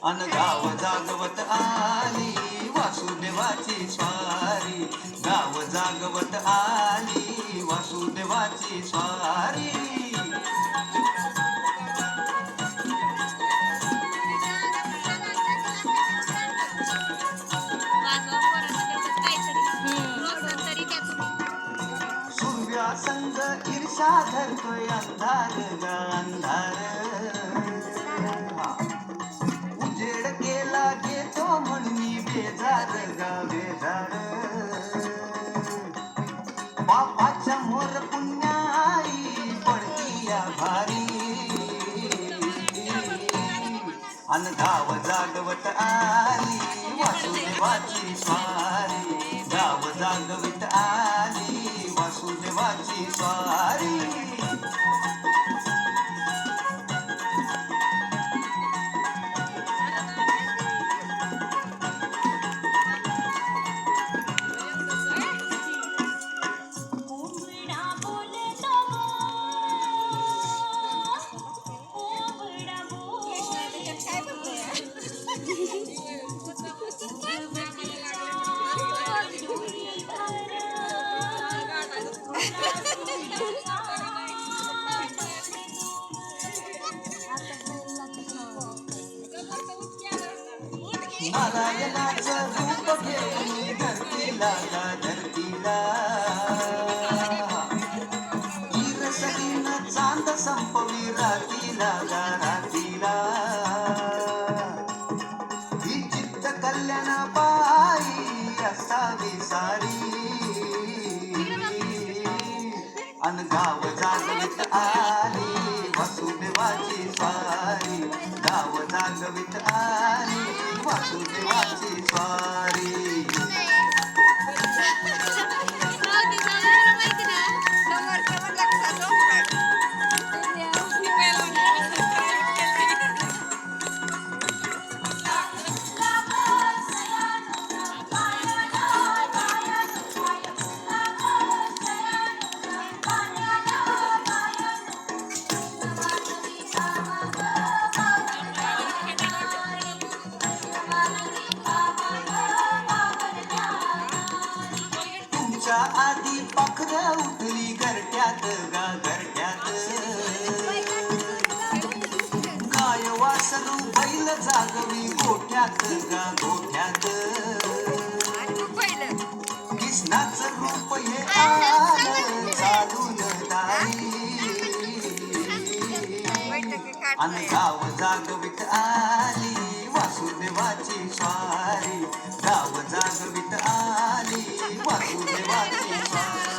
अन गाव जागवत आली वासुदेवाची स्वारी. गाव जागवत आली वासुदेवाची स्वारी. सूर्यासंग ईर्षा धरतोय अंधार ग अंधार. उजेड केला घेतो म्हणून बेजार ग बेजार. पापाच्या मोर पुण्याई पडती या भारी. अन गाव जागवत आली वासुदेवाची स्वारी. गाव जागवित आली वासुदेवाची स्वारी. नारायणाचं रूप घेऊन धरतीला गा धरतीला. ईरसरीनं चांद संपवी रातीला गा रातीला. ही चित्त कल्याण पायी असावी सारी. अन गाव जागवित आली वासुदेवाची स्वारी. गाव जागवित आली वासुदेवाची स्वारी. आधी पाखर उठली घरट्यात गा घरट्यात. गाय वासरू बैल जागवी गोठ्यात गा गोठ्यात. कृष्णाचं रूप हे आलं चालून दारी. अन गाव जागवित आली वासुदेवाची स्वारी. गाव जागवित आली वासुदेवाची स्वारी.